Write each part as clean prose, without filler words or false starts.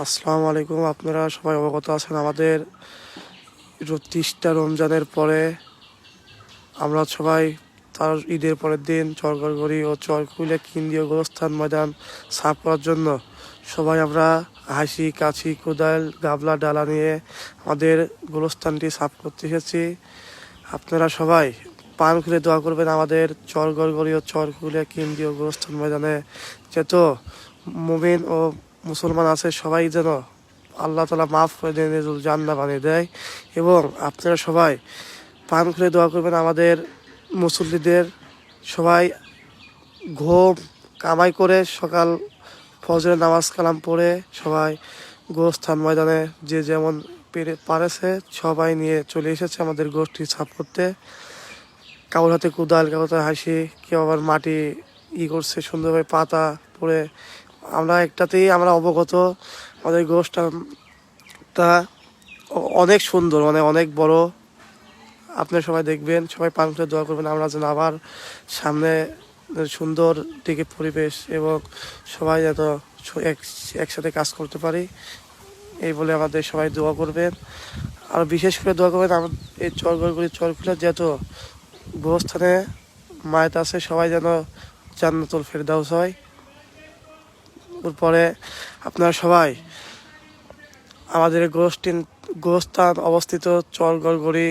আসসালামু আলাইকুম। আপনারা সবাই অবগত আছেন আমাদের 30টা রমজানের পরে আমরা সবাই তার ঈদের পরের দিন চরগড়গড়ি ও চরকুইলে কেন্দ্রীয় গোরস্থান ময়দান সাফ করার জন্য সবাই আমরা হাসি কাছি কোদাল গাবলা ডালা নিয়ে আমাদের গোরস্থানটি সাফ করতে এসেছি। আপনারা সবাই পান খুলে দোয়া করবেন আমাদের চরগড়গড়ি ও চরকুইলে কেন্দ্রীয় গোরস্থান ময়দানে যত মুমিন ও মুসলমান আছে সবাই যেন আল্লাহ তাআলা মাফ করে দেন, জান্নাত বানিয়ে দেয়। এবং আপনারা সবাই পান খুলে দোয়া করবেন আমাদের মুসল্লিদের। সবাই ঘুম কামাই করে সকাল ফজরের নামাজ কালাম পড়ে সবাই গোরস্থান ময়দানে যে যেমন পারেছে সবাই নিয়ে চলে এসেছে আমাদের গোষ্ঠী সাফ করতে। কারোর হাতে কোদাল, কারোর হাতে হাসি, কেউ আবার মাটি করছে সুন্দরভাবে পাতা পড়ে। আমরা একটাতেই আমরা অবগত, আমাদের গোরস্থানটা অনেক সুন্দর, মানে অনেক বড়। আপনারা সবাই দেখবেন, সবাই পান করে দোয়া করবেন আমরা যেন আবার সামনে সুন্দর দিকে পরিবেশ এবং সবাই যেন একসাথে কাজ করতে পারি, এই বলে আমাদের সবাই দোয়া করবেন। আর বিশেষ করে দোয়া করবেন আমার এই চরগড়গড়ি চরকুইলা যত গোরস্থানে মায়েত আছে সবাই যেন জান্নাতুল ফেরদাউস হয়। এরপরে আপনারা সবাই আমাদের গোরস্থান অবস্থিত চরগড়গড়ি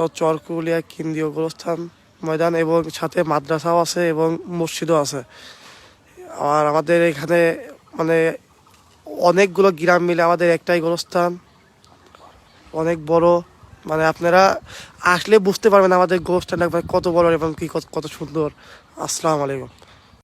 ও চরকুইলিয়া কেন্দ্রীয় গোরস্থান ময়দান এবং সাথে মাদ্রাসাও আছে এবং মসজিদও আছে। আর আমাদের এখানে মানে অনেকগুলো গ্রাম মিলে আমাদের একটাই গোরস্থান, অনেক বড়। মানে আপনারা আসলে বুঝতে পারবেন আমাদের গোরস্থানটা কত বড় এবং কি কত সুন্দর। আসসালামু আলাইকুম।